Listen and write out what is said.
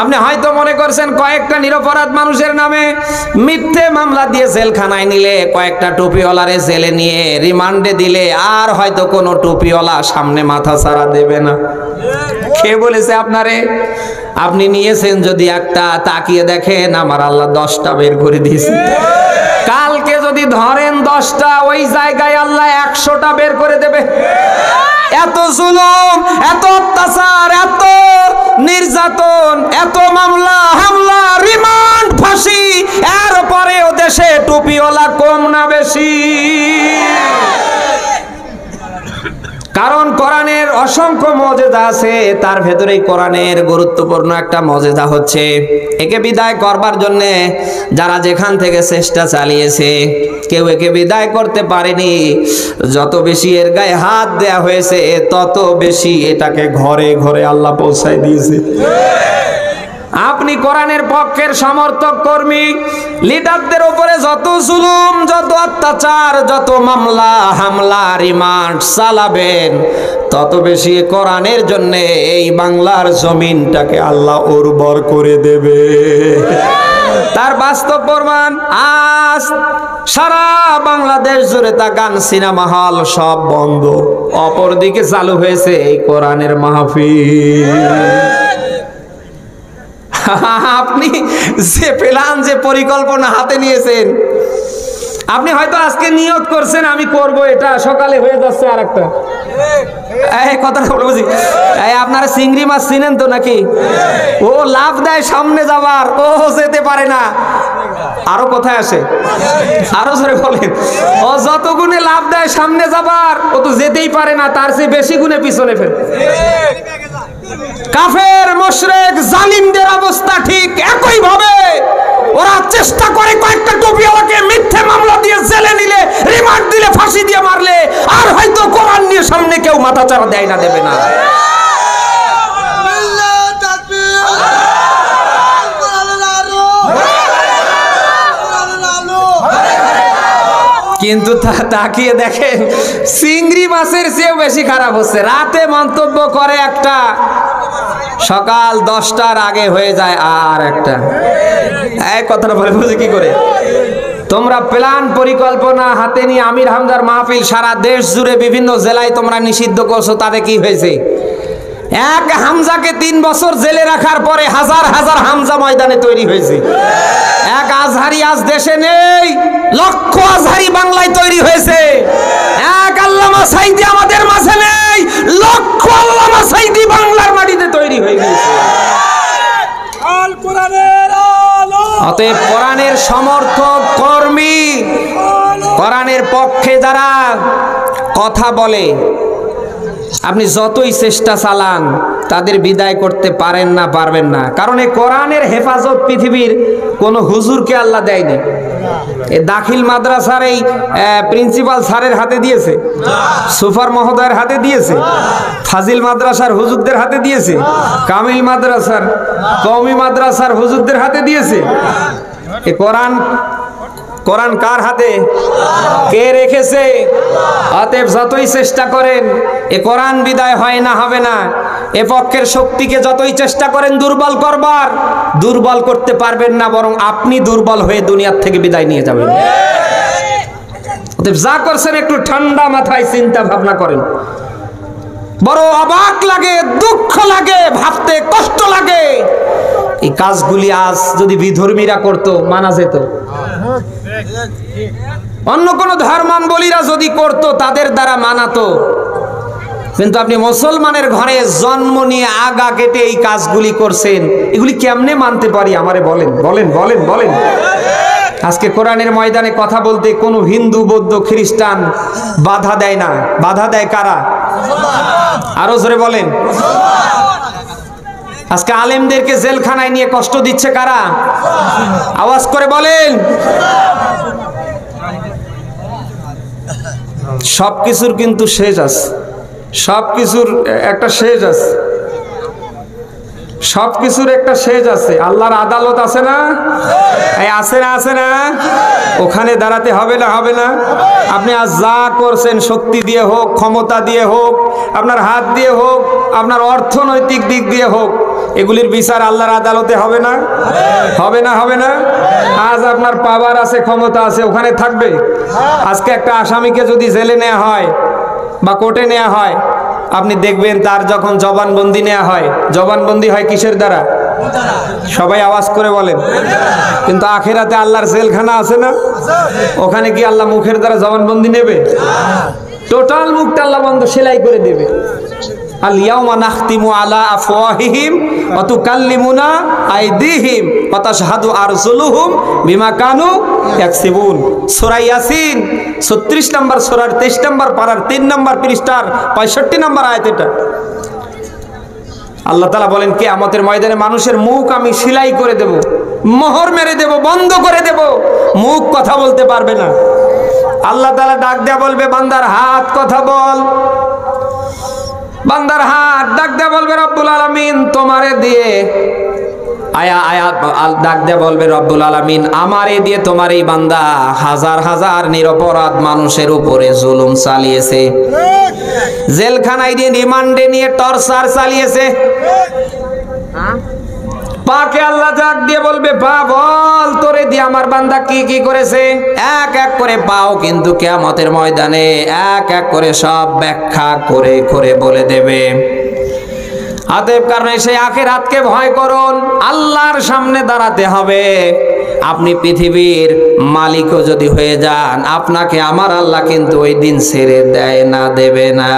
আপনি হয়তো মনে করছেন কয়েকটা নিরপরাধ মানুষের নামে মিথ্যে মামলা দিয়ে জেলখানায় নিলে, কয়েকটা টুপিওয়ালারে জেলে নিয়ে রিমান্ডে দিলে আর হয়তো কোনো টুপিওয়ালা সামনে মাথা ছাড়া দেবে না। কে বলেছে আপনারে? আপনি নিয়েছেন যদি একটা, তাকিয়ে দেখেন আমার আল্লাহ 10টা বের করে দিয়েছে। কালকে যদি ধরেন 10টা, ওই জায়গায় আল্লাহ 100টা বের করে দেবে। এত জুলুম, এত অত্যাচার, এত নির্যাতন, এত মামলা হামলা, রিমান্ড, ফাঁসি, এর পরেও দেশে টুপিওয়ালা কম না বেশি? কারণ কোরআনের অসংখ্য মজেদা আছে, তার ভেতরেই কোরআনের গুরুত্বপূর্ণ একটা মজেদা হচ্ছে একে বিদায় করবার জন্য যারা যেখান থেকে চেষ্টা চালিয়েছে কেউ একে বিদায় করতে পারেনি। যত বেশি এর গায়ে হাত দেয়া হয়েছে তত বেশি এটাকে ঘরে ঘরে আল্লাহ পৌঁছায় দিয়েছে। আপনি কোরআনের পক্ষের সমর্থক কর্মী, লিডারদের উপরে যত জুলুম, যত অত্যাচার, যত মামলা হামলা রিমান্ড চালাবেন তত বেশি কোরআনের জন্য এই বাংলার জমিনটাকে আল্লাহ উর্বর করে দেবে। তার বাস্তব প্রমাণ আজ সারা বাংলাদেশ জুড়ে তা গান, সিনেমা হল সব বন্ধ, অপরদিকে চালু হয়েছে এই কোরআনের মাহফিল। আপনি যে প্ল্যান, যে পরিকল্পনা হাতে নিয়েছেন, আপনি হয়তো আজকে নিয়ত করছেন আমি করব এটা, সকালে হয়ে যাচ্ছে আর একটা। এই কথাটা বলছি, আপনারা চিংড়ি মাছ চিনেন তো নাকি? ও লাভ দেয় সামনে যাবার, ও যেতে পারে না। আরো কোথায় আসে? আরো জোরে বলেন। ও যত গুণে লাভ দেয় সামনে যাবার, ও তো যেতেই পারে না, তার চেয়ে বেশি গুণে পিছনে ফেলে। কাফের মুশরিক জালিমদের অবস্থা ঠিক একই ভাবে। ওরা চেষ্টা করে কয়েকটা টুপিওয়ালাকে মিথ্যে মামলা দিয়ে জেলে নিলে, রিমান্ড দিলে, ফাঁসি দিয়ে মারলে আর হয়তো কোরআন নিয়ে সামনে কেউ মাথা চাড়া দেয় না, দেবে না। কিন্তু তাকিয়ে দেখেন চিংড়ি মাছের চেয়েও বেশি খারাপ হচ্ছে। রাতে মন্তব্য করে একটা, সকাল 10টার আগে হয়ে যায় আর একটা। এই কথাটা বলে বুঝি কি করে? তোমরা প্ল্যান পরিকল্পনা হাতে নিয়ে আমির হামজার মাহফিল সারা দেশ জুড়ে বিভিন্ন জেলায় তোমরা নিষিদ্ধ করছো, তাতে কি হয়েছে? এক হামজাকে 3 বছর জেলে রাখার পরে হাজার হাজার হামজা ময়দানে তৈরি হয়েছে। এক আজহারি আজ দেশে নেই, লক্ষ আজহারি বাংলায় তৈরি হয়েছে। এক আল্লামা সাঈদী আমাদের মাঝে নেই, লক্ষ আল্লামা সাঈদী বাংলার মাটিতে তৈরি হয়ে গেছে। অতএব কোরআনের সমর্থক কর্মী, কোরআনের পক্ষে যারা কথা বলে, আপনি যতই চেষ্টা চালান তাদের বিদায় করতে পারেন না, পারবেন না। কারণ এই কোরআনের হেফাজত পৃথিবীর কোন হুজুরকে আল্লাহ দেয়নি। এই দাখিল মাদ্রাসার এই প্রিন্সিপাল স্যারের হাতে দিয়েছে, সুফার মহোদয়ের হাতে দিয়েছে, ফাজিল মাদ্রাসার হুজুরদের হাতে দিয়েছে, কামিল মাদ্রাসার, কওমি মাদ্রাসার হুজুরদের হাতে দিয়েছে। এই কোরআন কার হাতে? কে রেখেছে? অতএব যতই চেষ্টা করেন এ কোরআন বিদায় হয় না, হবে না। এ পক্ষের শক্তিকে যতই চেষ্টা করেন দুর্বল করবার, দুর্বল করতে পারবেন না, বরং আপনি দুর্বল হয়ে দুনিয়ার থেকে বিদায় নিয়ে যাবেন। অতএব যা করছেন একটু ঠান্ডা মাথায় চিন্তা ভাবনা করেন। বড় অবাক লাগে, দুঃখ লাগে, ভাবতে কষ্ট লাগে। এই কাজগুলি আজ যদি বিধর্মীরা করত মানা যেত, অন্য কোন ধর্মাবলীরা যদি করত তাদের দ্বারা মানাতো। কিন্তু আপনি মুসলমানের ঘরে জন্ম নিয়ে আগা কেটে এই কাজগুলি করছেন, এগুলি কেমনে মানতে পারি? আমারে বলেন বলেন বলেন বলেন। আজকে কোরআনের ময়দানে কথা বলতে কোনো হিন্দু, বৌদ্ধ, খ্রিস্টান বাধা দেয় না। বাধা দেয় কারা? আরো জোরে বলেন। আজকে আলেমদেরকে জেলখানায় নিয়ে কষ্ট দিচ্ছে কারা? আওয়াজ করে বলেন। সবকিছুর কিন্তু শেষ আছে, সবকিছুর একটা শেষ আছে, সবকিছুর একটা শেষ আছে। আল্লাহর আদালত আছে না? আছে না? আছে না? ওখানে দাঁড়াতে হবে না? হবে না? আপনি আজ যা করছেন, শক্তি দিয়ে হোক, ক্ষমতা দিয়ে হোক, আপনার হাত দিয়ে হোক, আপনার অর্থনৈতিক দিক দিয়ে হোক, এগুলির বিচার আল্লাহর আদালতে হবে না? হবে না? হবে না? আজ আপনার পাওয়ার আছে, ক্ষমতা আছে, ওখানে থাকবে। আজকে একটা আসামিকে যদি জেলে নেওয়া হয় বা কোর্টে নেওয়া হয়, আপনি দেখবেন তার যখন জবানবন্দি নেওয়া হয়, জবানবন্দি হয় কিসের দ্বারা? সবাই আওয়াজ করে বলেন। কিন্তু আখিরাতে আল্লাহর জেলখানা আছে না? ওখানে কি আল্লাহ মুখের দ্বারা জবানবন্দি নেবে? টোটাল মুখটা আল্লাহ বন্ধ, সেলাই করে দেবে। আল ইয়াউমা নাখতিমু আলা আফওয়াহিহিম ওয়া তুকাল্লিমুনা আইদিহিম ওয়া তাশহাদু আরজুলুহুম বিমা কানু ইয়াকসিবুন। সূরা ইয়াসিন 36 নম্বর সূরার 23 নম্বর পারার 3 নম্বর পৃষ্ঠার 65 নম্বর আয়াত এটা। আল্লাহ তাআলা বলেন কিয়ামতের ময়দানে মানুষের মুখ আমি সেলাই করে দেব, মোহর মেরে দেব, বন্ধ করে দেব, মুখ কথা বলতে পারবে না। আল্লাহ তাআলা ডাক দেয়া বলবে বান্দার হাত কথা বল, বান্দার হাত ডাক দেয়া বলবে রব্বুল আলামিন তোমারে দিয়ে আয়াত ডাক দেয়া বলবে রব্বুল আলামিন আমারে দিয়ে তোমার এই বান্দা হাজার হাজার নিরপরাধ মানুষের উপরে জুলুম চালিয়েছে, জেলখানায় দিয়ে রিমান্ডে নিয়ে টর্চার চালিয়েছে। পাকে আল্লাহ ডাক দিয়ে বলবে পা বল তোরে দিয়ে আমার বান্দা কি কি করেছে। এক এক করে পাও কিন্তু কিয়ামতের ময়দানে এক এক করে সব ব্যাখ্যা করে করে বলে দেবে। অতএব কারণে সেই আখিরাতকে ভয় করুন, আল্লাহর সামনে দাঁড়াতে হবে। আপনি পৃথিবীর মালিকও যদি হয়ে যান, আপনাকে আমার আল্লাহ কিন্তু ওই দিন ছেড়ে দেয় না, দেবে না।